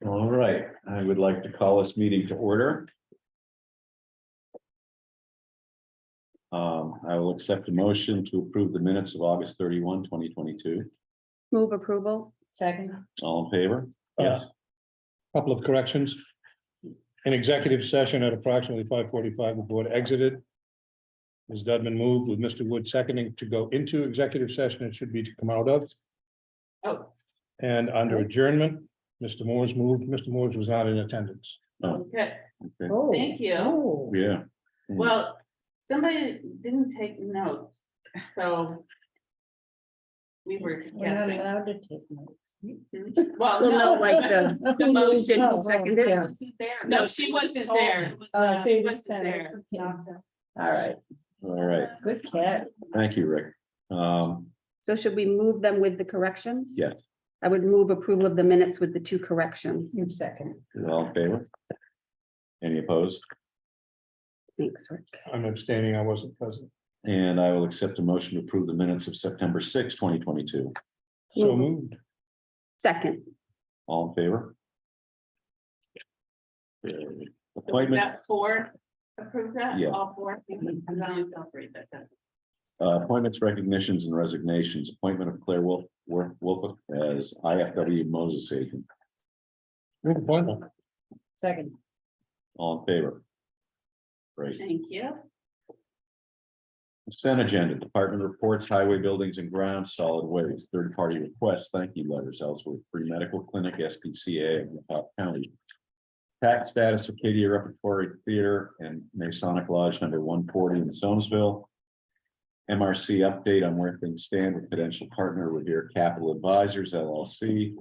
All right, I would like to call this meeting to order. I will accept a motion to approve the minutes of August 31, 2022. Move approval. Second. All in favor? Couple of corrections. In executive session at approximately 5:45, the board exited. Ms. Dudman moved with Mr. Wood seconding to go into executive session. It should be to come out of. Oh. And under adjournment, Mr. Moore's moved. Mr. Moore's was not in attendance. Okay, Okay. Oh. thank you. Yeah. Well, somebody didn't take notes, so. We were We're not guessing. allowed to take notes. Well, Well, no, no, like the, who moved and who seconded. She wasn't there. No, she wasn't there. It was, she she was wasn't there. there. Yeah. All right, All right, good cat. thank you, Rick. So should we move them with the corrections? Yes, I would move approval of the minutes with the 2 corrections. Second. all in favor? Any opposed? Thanks, Rick. I'm abstaining. I wasn't present. And I will accept a motion to approve the minutes of September 6, 2022. So moved. Second. All in favor? Approve Appointment, that 4, approve that, Yeah. all 4. I'm not on three, that doesn't. appointments, recognitions, and resignations. Appointment of Claire Wolf as IFW Moses agent. Good appointment. Second. All in favor? Great. Thank you. Consent agenda, department reports, highway buildings and grounds, solid waste, third-party requests, thank you letters, Ellsworth Free Medical Clinic, SPCA, of Utah County. Tax status of Acadia Repertory Theater and Masonic Lodge number 140 in Soamesville. MRC update on where things stand with potential partner Revere Capital Advisors LLC.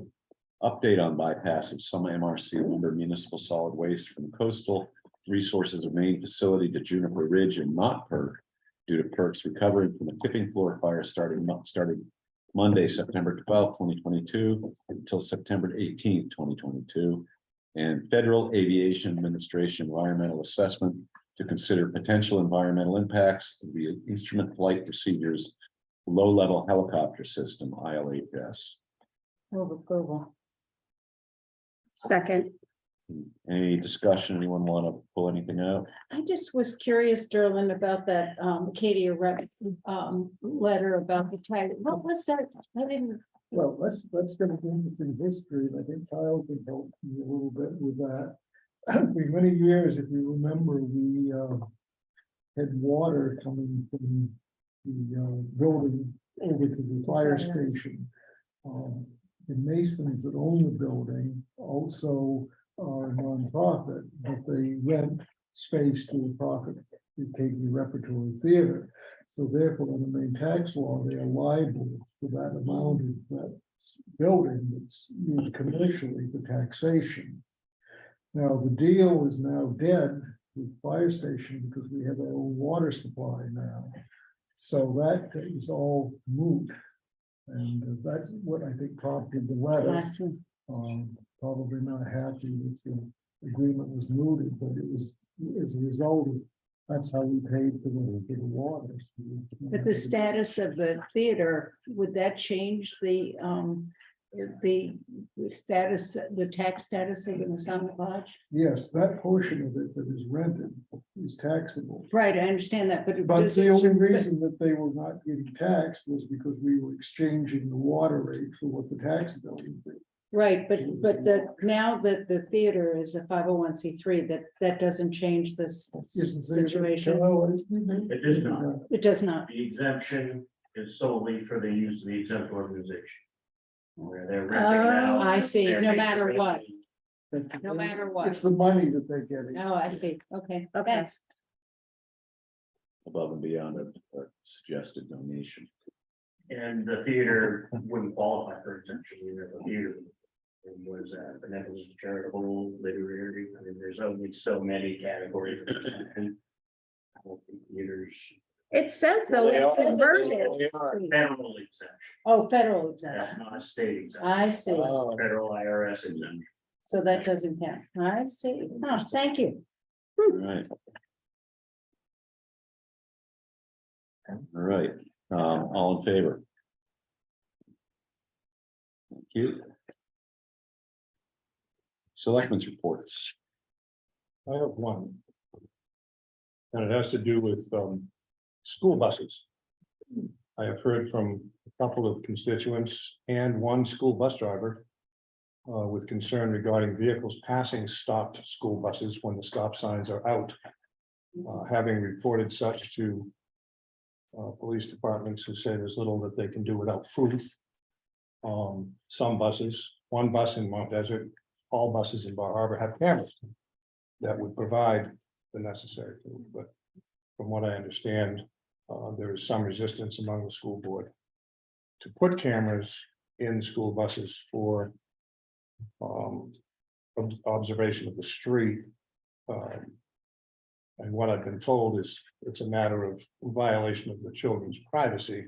Update on bypass of some MRC lumber municipal solid waste from coastal resources of Maine facility to Juniper Ridge and not perk due to perks recovering from a tipping floor fire starting Monday, September 12, 2022 until September 18th, 2022. And Federal Aviation Administration environmental assessment to consider potential environmental impacts of the instrument flight procedures, low-level helicopter system, ILHS. Move approval. Second. Any discussion? Anyone want to pull anything out? I just was curious, Derlin, about that Acadia rep letter about the tag. What was that? I didn't. Well, let's get into interesting history. And I think Kyle can help me a little bit with that. For many years, if you remember, we had water coming from the building over to the fire station. The Masons that own the building also are a nonprofit, but they rent space to a profit, the Acadia Repertory Theater. So therefore, in the main tax law, they are liable for that amount of that building that's used commercially for taxation. Now, the deal is now dead with fire station because we have our own water supply now. So that is all moot. And that's what I think prompted the letter. Probably not happy that the agreement was mooted, but it was as a result of, that's how we paid for the water. But the status of the theater, would that change the status, the tax status of the Masonic Lodge? Yes, that portion of it that is rented is taxable. Right, I understand that, but. But does the it- only reason that they were not getting taxed was because we were exchanging the water rate for what the tax bill would be. Right, but now that the theater is a 501c3, that doesn't change this situation. It does not. It does not. The exemption is solely for the use of the exempt organization. Where they're renting it out. I see, they're no matter making what. revenue. No matter what. It's the money that they're getting. Oh, I see. Okay, Okay. thanks. Above and beyond a suggested donation. And the theater wouldn't qualify for exemption, either the theater. Was benevolent, charitable, literary. I mean, there's only so many categories. of exemption. I don't think theaters, It says though, it's inverted. federal exemption, Oh, federal that's exemption. not a state exemption. I see. Federal IRS exemption. So that doesn't count. I see. Oh, thank you. All right. All right, all in favor? you. Selectmen's reports. I have one. And it has to do with school buses. I have heard from a couple of constituents and one school bus driver. With concern regarding vehicles passing stopped school buses when the stop signs are out. Having reported such to police departments who say there's little that they can do without proof. Some buses, one bus in Mount Desert, all buses in Bar Harbor have cameras that would provide the necessary proof, but from what I understand, there is some resistance among the school board to put cameras in school buses for observation of the street. And what I've been told is it's a matter of violation of the children's privacy.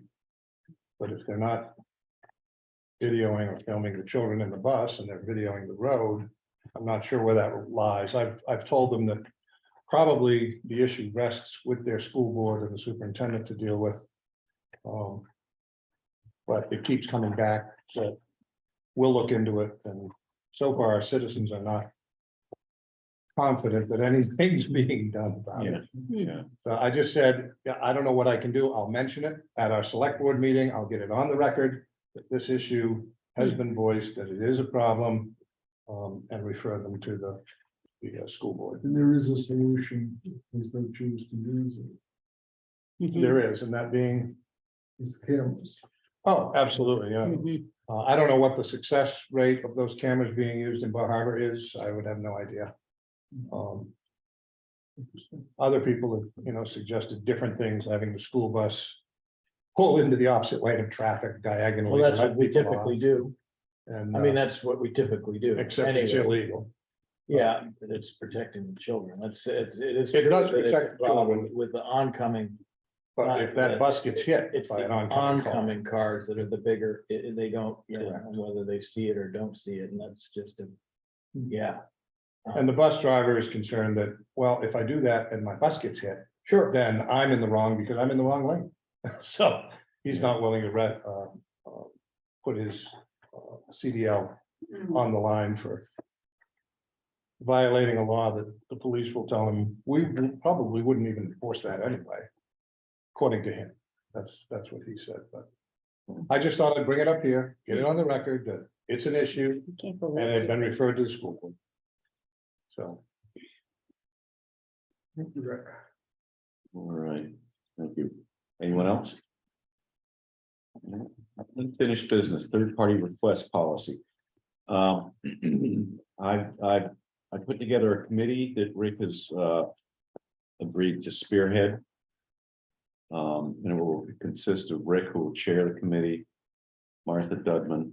But if they're not videoing or filming the children in the bus and they're videoing the road, I'm not sure where that lies. I've told them that probably the issue rests with their school board and the superintendent to deal with. But it keeps coming back, so we'll look into it, and so far our citizens are not confident that anything's being done about it. Yeah. So I just said, yeah, I don't know what I can do. I'll mention it at our select board meeting. I'll get it on the record that this issue has been voiced, that it is a problem, and refer them to the school board. And there is a solution if they choose to use it. There is, and that being, It's cameras. oh, absolutely, yeah. I don't know what the success rate of those cameras being used in Bar Harbor is. I would have no idea. Other people have, suggested different things, having the school bus pull into the opposite lane of traffic diagonally. Well, that's what let we people typically off, do. And I mean, that's what we typically do. except it's anyway. illegal. Yeah, but it's protecting the children. It is. It does true that it's protect a problem children. with the oncoming. But if that bus gets hit It's by the an oncoming car, oncoming cars that are the bigger, they don't, whether they see it or don't see it, and that's just a, yeah. and the bus driver is concerned that, well, if I do that and my bus gets hit, Sure. then I'm in the wrong because I'm in the wrong lane. So he's not willing to put his CDL on the line for violating a law that the police will tell him, we probably wouldn't even enforce that anyway. According to him, that's what he said, but I just thought I'd bring it up here, get it on the record that it's an issue Can't and believe it's it. been referred to the school board. So. All right, thank you. Anyone else? Unfinished business, third-party request policy. I put together a committee that Rick has agreed to spearhead. And it will consist of Rick, who will chair the committee, Martha Dudman,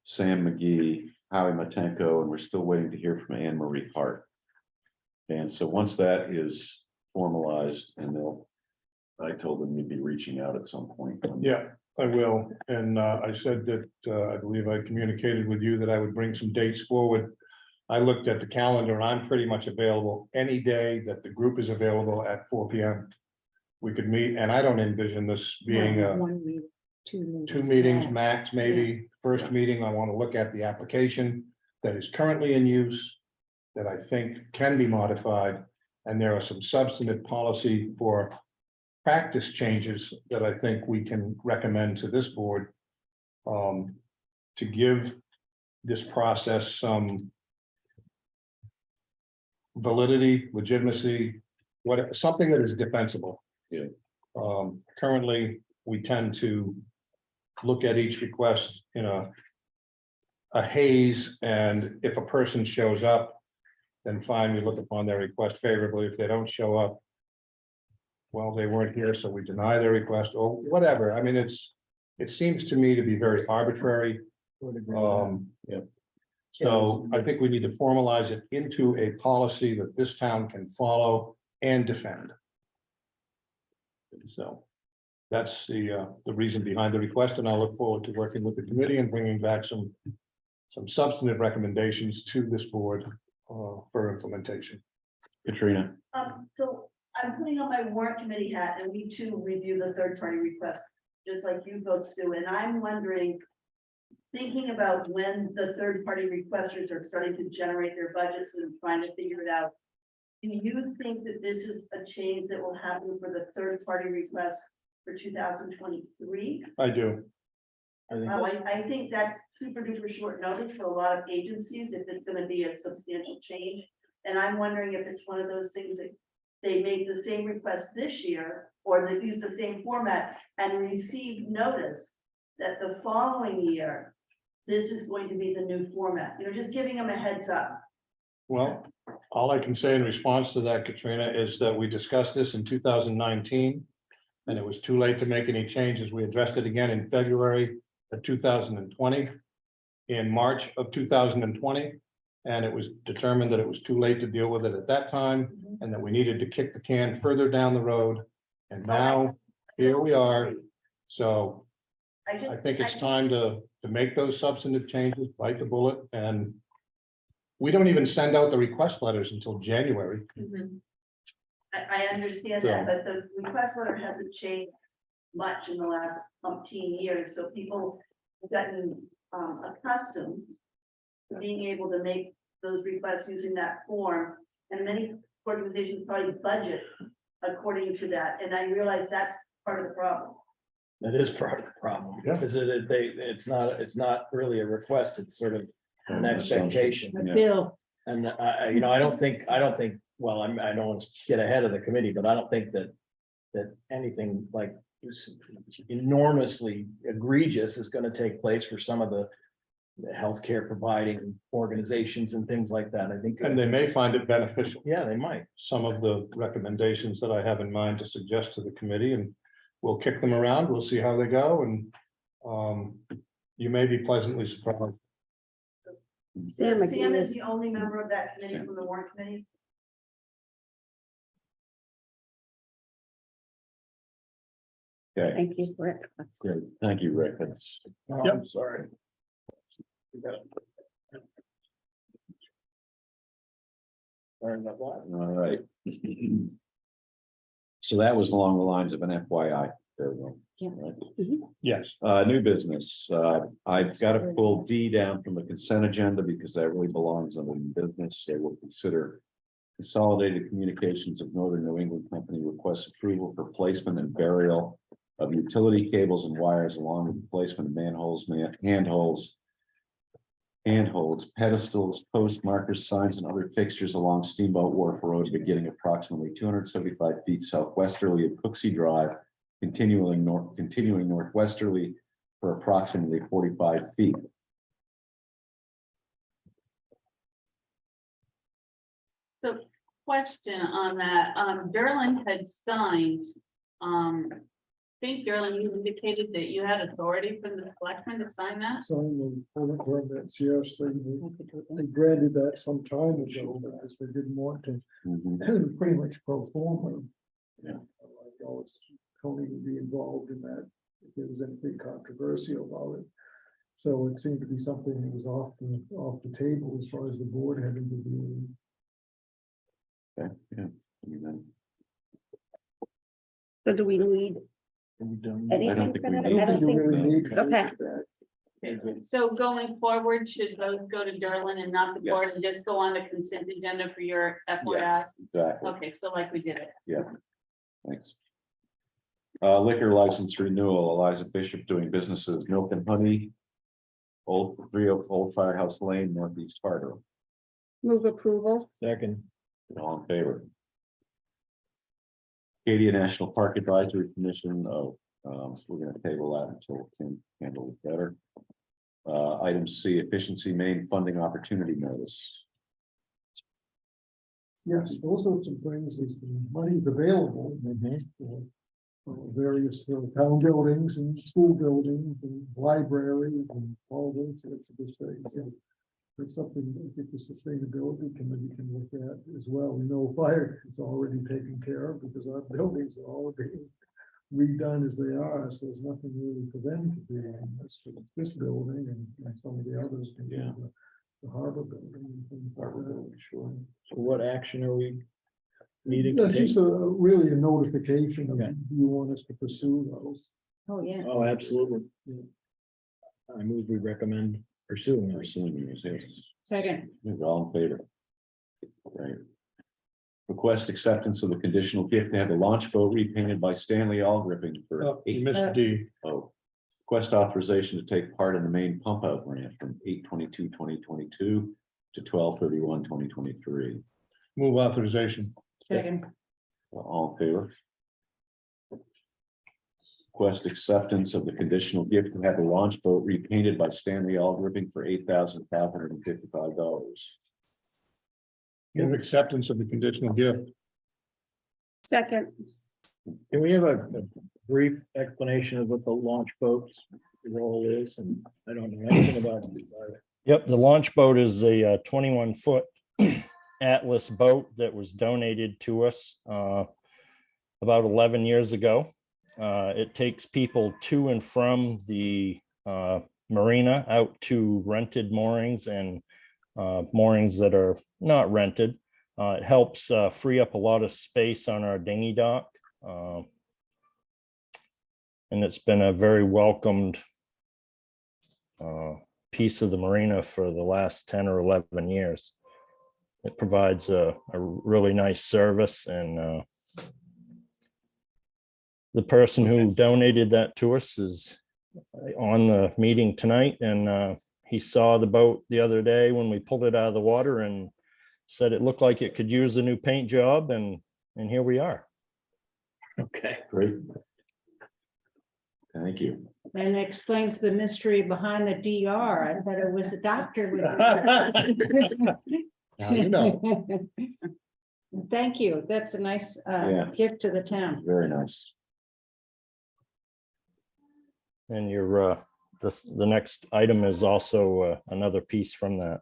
Sam McGee, Howie Matenko, and we're still waiting to hear from Anne Marie Hart. And so once that is formalized, and I told them you'd be reaching out at some point. Yeah, I will. And I said that I believe I communicated with you that I would bring some dates forward. I looked at the calendar and I'm pretty much available any day that the group is available at 4 p.m. We could meet, and I don't envision this being One meeting, two meetings max, maybe. First meeting, I want to look at the application that is currently in use that I think can be modified. And there are some substantive policy for practice changes that I think we can recommend to this board to give this process some validity, legitimacy, something that is defensible. Yeah. Currently, we tend to look at each request in a haze, and if a person shows up, then fine, we look upon their request favorably. If they don't show up, well, they weren't here, so we deny their request or whatever. I mean, it seems to me to be very arbitrary. Yeah. So I think we need to formalize it into a policy that this town can follow and defend. So that's the reason behind the request, and I look forward to working with the committee and bringing back some substantive recommendations to this board for implementation. Katrina. So I'm putting on my warrant committee hat, and we too review the third party requests, just like you folks do, and I'm wondering. thinking about when the third-party requesters are starting to generate their budgets and trying to figure it out. Do you think that this is a change that will happen for the third-party request for 2023? I do. I think I think that's super duper short notice for a lot of agencies if it's gonna be a substantial change. And I'm wondering if it's one of those things that they make the same request this year, or they use the same format and receive notice that the following year, this is going to be the new format, just giving them a heads up. Well, all I can say in response to that, Katrina, is that we discussed this in 2019. And it was too late to make any changes. We addressed it again in February of 2020. In March of 2020. And it was determined that it was too late to deal with it at that time, and that we needed to kick the can further down the road. And now, here we are. So I think it's time to make those substantive changes, bite the bullet, and we don't even send out the request letters until January. I understand that, but the request letter hasn't changed much in the last umpteen years, so people have gotten accustomed to being able to make those requests using that form, and many organizations probably budget according to that, and I realize that's part of the problem. that is part of the problem, Yeah. because it's not really a request, it's sort of an expectation. A bill. And I don't think, well, I don't want to get ahead of the committee, but I don't think that anything like enormously egregious is going to take place for some of the healthcare providing organizations and things like that. I think. And they may find it beneficial. Yeah, they might. Some of the recommendations that I have in mind to suggest to the committee, and we'll kick them around. We'll see how they go, and you may be pleasantly surprised. Sam Sam again is is, the only member of that committee from the warrant committee. Okay, thank you, Rick. That's- great. Thank you, Rick. That's Oh, Yep. I'm sorry. Sorry about that. all right. So that was along the lines of an FYI. There we go. Yeah. Right. Yes. New business. I've got to pull D down from the consent agenda because that really belongs under new business. So we'll consider Consolidated Communications of Northern New England Company requests approval for placement and burial of utility cables and wires along with the placement of manholes, handholds, pedestals, post markers, signs, and other fixtures along Steamboat Wharf Road, beginning approximately 275 feet southwesterly of Cooksey Drive, continuing northwesterly for approximately 45 feet. So question on that, Derlin had signed, I think Derlin, you indicated that you had authority from the selectmen to sign that? Sign the permit permits, yes, they granted that some time ago, because they didn't want to, Mhm. pretty much pro forma. Yeah. Like, always, Tony would be involved in that, if there was anything controversial about it. So it seemed to be something that was off the table as far as the board having to do. Okay, yeah. I mean, So do we need I don't anything think for we that? need I don't you think, really need to do Okay. that. So going forward, should those go to Derlin and not the Yeah. board and just go on the consent agenda for your FYI? Exactly, Okay, so like we did it. thanks. Liquor license renewal, Eliza Bishop doing businesses, Milk and Honey. Old Firehouse Lane, Northeast Harbor, move approval. Second. all in favor. Acadia National Park Advisory Commission, we're gonna table that until we can handle it better. Item C, efficiency main funding opportunity notice. Yes, those are some things, is the money's available. For various town buildings and school buildings and libraries and all those sorts of things. And it's something I think the sustainability committee can look at as well. We know fire is already taken care of because our buildings are all being redone as they are, so there's nothing really for them to do. That's for this building and some of the others can Yeah. do the harbor building and things like Harbor that. building, sure. So what action are we needing to That's take? just really a notification of, Okay. do you want us to pursue those? Oh, yeah. Oh, absolutely. I move we recommend pursuing this. Pursuing this, yes. Second, All in favor? Right. Request acceptance of the conditional gift to have the launch boat repainted by Stanley Allgripping for Oh, you eight. missed D. Oh. Request authorization to take part in the main pump out grant from 8/22/2022 to 12/31/2023. Move authorization. second, All in favor? Request acceptance of the conditional gift to have the launch boat repainted by Stanley Allgripping for $8,555. Move acceptance of the conditional gift. second, Can we have a brief explanation of what the launch boat's role is? And I don't know anything about it. Yep, the launch boat is a 21-foot Atlas boat that was donated to us about 11 years ago. It takes people to and from the marina out to rented moorings and moorings that are not rented. It helps free up a lot of space on our dinghy dock. And it's been a very welcomed piece of the marina for the last 10 or 11 years. It provides a really nice service, and the person who donated that to us is on the meeting tonight, and he saw the boat the other day when we pulled it out of the water and said it looked like it could use a new paint job, and here we are. Okay. Great. Thank you. and it explains the mystery behind the DR. I thought it was a doctor. Now you know. Thank you. That's a nice Yeah. gift to the town. Very nice. And your the next item is also another piece from that.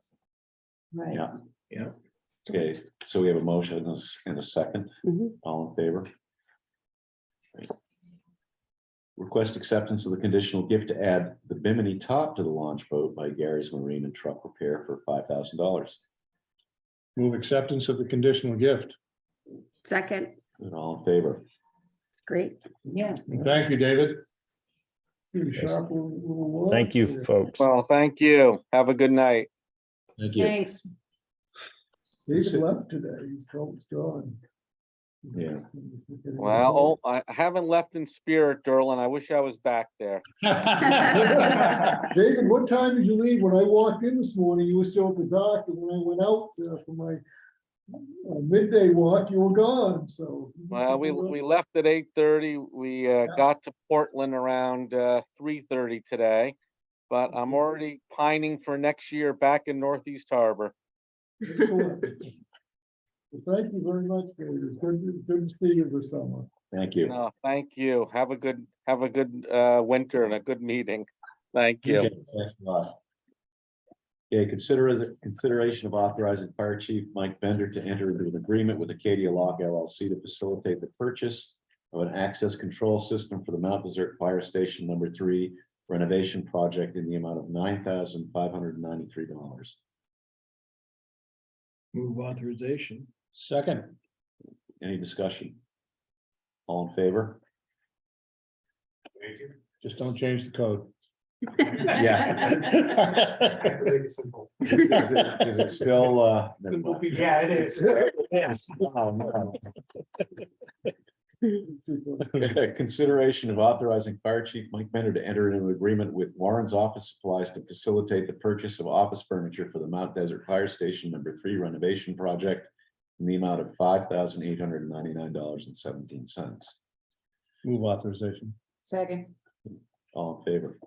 Right. Yeah. Yeah. Okay, so we have a motion and a second. Mhm. All in favor? Great. Request acceptance of the conditional gift to add the bimini top to the launch boat by Gary's Marine and Truck Repair for $5,000. Move acceptance of the conditional gift. second, And all in favor? it's great. Yeah. And thank you, David. Pretty sharp little work Thank you, there. folks. Well, thank you. Have a good night. Thank you. Thanks. David left today, he's gone. Yeah. Well, I haven't left in spirit, Derlin. I wish I was back there. David, what time did you leave? When I walked in this morning, you were still at the dock, and when I went out for my midday walk, you were gone, so. Well, we left at 8:30. We got to Portland around 3:30 today. But I'm already pining for next year back in Northeast Harbor. Excellent. Well, thank you very much, David. It's good to see you this summer. Thank you. No, thank you. Have a good winter and a good meeting. Thank you. Okay, thanks a lot. Okay, consideration of authorizing Fire Chief Mike Bender to enter into an agreement with Acadia Lock LLC to facilitate the purchase of an access control system for the Mount Desert Fire Station number 3 renovation project in the amount of $9,593. Move authorization. Second. Any discussion? All in favor? Just don't change the code. Yeah. Is it still, never mind. Yeah, it is. Yes. Oh, no. Consideration of authorizing Fire Chief Mike Bender to enter into an agreement with Warren's Office Supplies to facilitate the purchase of office furniture for the Mount Desert Fire Station number 3 renovation project in the amount of $5,899.17. Move authorization. Second, All in favor?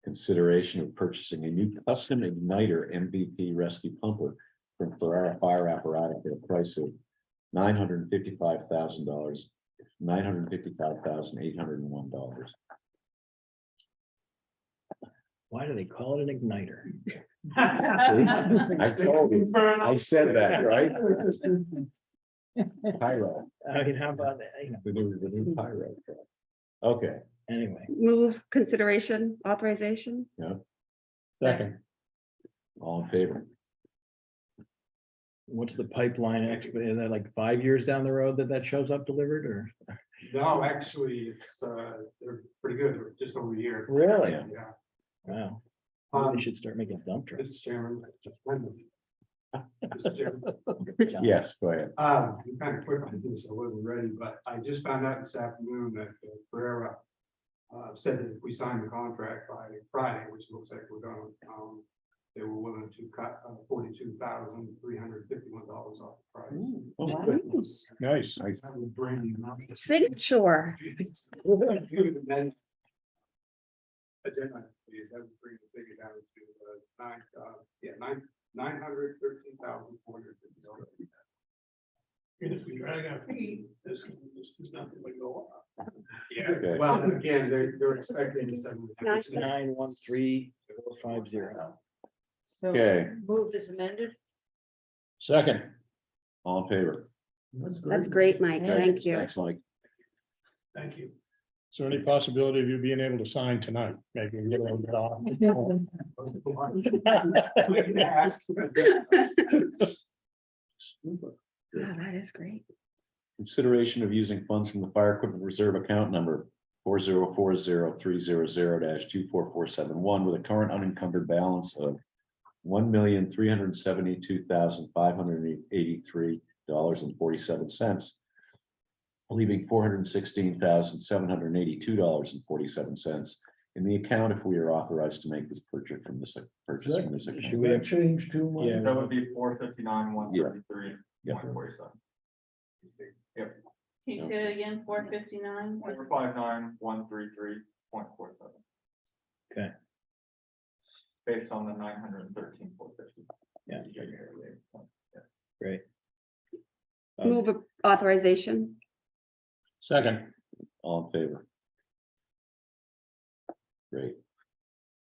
Consideration of purchasing a new custom igniter MVP rescue pumper from Ferrara Fire Apparatus at a price of $955,000, $955,801. Why do they call it an igniter? I told you, I said that, right? Pyro. I mean, how about that? The new pyro. Okay, Anyway, Move consideration, authorization, Second. all in favor? What's the pipeline, is that like 5 years down the road that shows up delivered, or? No, actually, it's, they're pretty good, they're just over a year. Really? Yeah. Wow. Um, We should start making dump trucks. Mr. Chairman. Mr. Chairman, Yes, go ahead. I'm kind of quick on this, I wasn't ready, but I just found out this afternoon that Pereira said that if we sign the contract by Friday, which looks like we're going, they were willing to cut $42,351 off the price. Nice. Nice. That would bring the amount. Signature. Then agenda, please, that would bring the figure down to $913,450. If we drag our feet, this is nothing but go up. Yeah, Okay. well, again, they're expecting 7. 913450. So Okay. move is amended. Second. All in favor? That's great, Mike. Thank you. Thanks, Mike. Thank you. Is there any possibility of you being able to sign tonight? Maybe we can get a little bit off. We can ask. Oh, that is great. Consideration of using funds from the fire equipment reserve account number 4040-300-24471 with a current unencumbered balance of $1,372,583.47, leaving $416,782.47 in the account if we are authorized to make this purchase from this account. Should that change too much? Yeah. That would be 459,133. Yeah. 147. Can you say it again, 459? 459,133.47. Okay. Based on the 913,450. Yeah. Great. Move authorization. Second. All in favor? Great.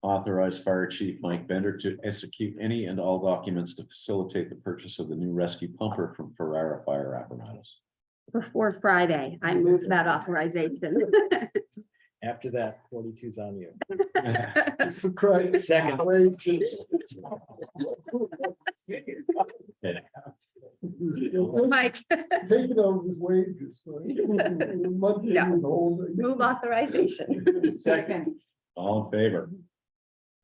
Authorize Fire Chief Mike Bender to execute any and all documents to facilitate the purchase of the new rescue pumper from Ferrara Fire Apparatus. Before Friday, I move that authorization. After that, 42's on you. Christ. Second. Wages. Mike, Take it out of his wages. move authorization. Second. All in favor?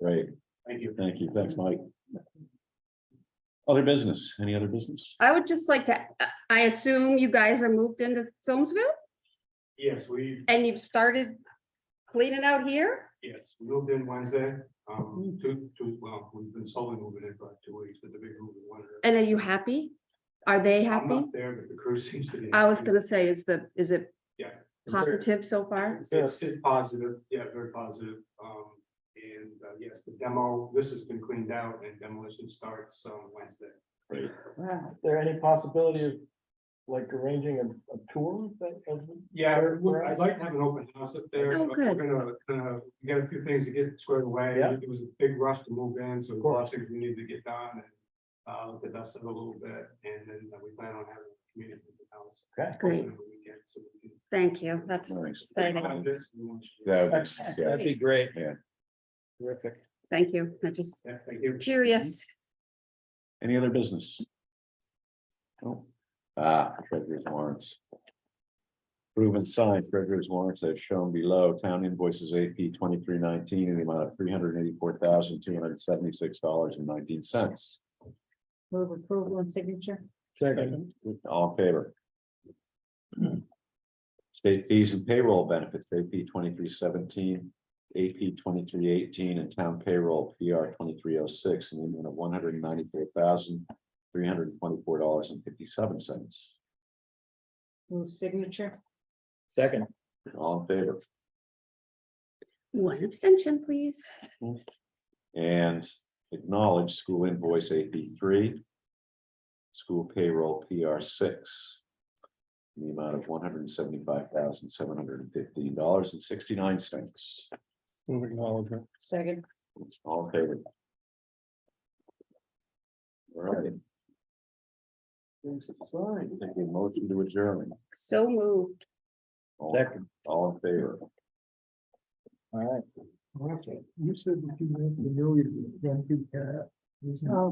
Great, Thank you. thank you. Thanks, Mike. Other business, any other business? I would just like to, I assume you guys are moved into Soamesville Yes, we and you've started cleaning out here? Yes, we moved in Wednesday, well, we've been slowly moving in for like 2 weeks, but the big move is Wednesday. And are you happy? Are they I'm happy? not there, but the crew seems to be. I was happy. gonna say, is it Yeah. positive so far? It's positive, yeah, very positive, and yes, the demo, this has been cleaned out and demolition starts on Wednesday. Wow. Is there any possibility of like arranging a tour? Yeah, I'd like to have an open house up there, Oh, but good. we're gonna, we got a few things to get squared away. Yeah. There was a big rush to move in, so there's a lot of things we need to get done and let the dust settle a little bit, and then we plan on having a community open house. Okay. Great. open over the weekend, so we can- Thank you. That's Nice. exciting. Five minutes, we want you to- That would- Excellent. yeah. That'd be great. Yeah. Terrific. Thank you. I just Yeah, thank you. curious. Any other business? No. Treasurer's warrants. Approve and sign treasurer's warrants as shown below. Town invoices AP 2319 in the amount of $384,276.19. Move approval and signature. Second. All in favor? State fees and payroll benefits, AP 2317, AP 2318, and town payroll PR 2306 in the amount of $194,324.57. Move signature. Second. All in favor? One abstention, please. And acknowledge school invoice AP 3. School payroll PR 6. In the amount of $175,715.69. Move acknowledgement. Second. All in favor? All right. Things to sign. Take a motion to adjourn. So moved. Second. All in favor? All right. Okay, you said that you were familiar with Grumpy Cat. Isn't it?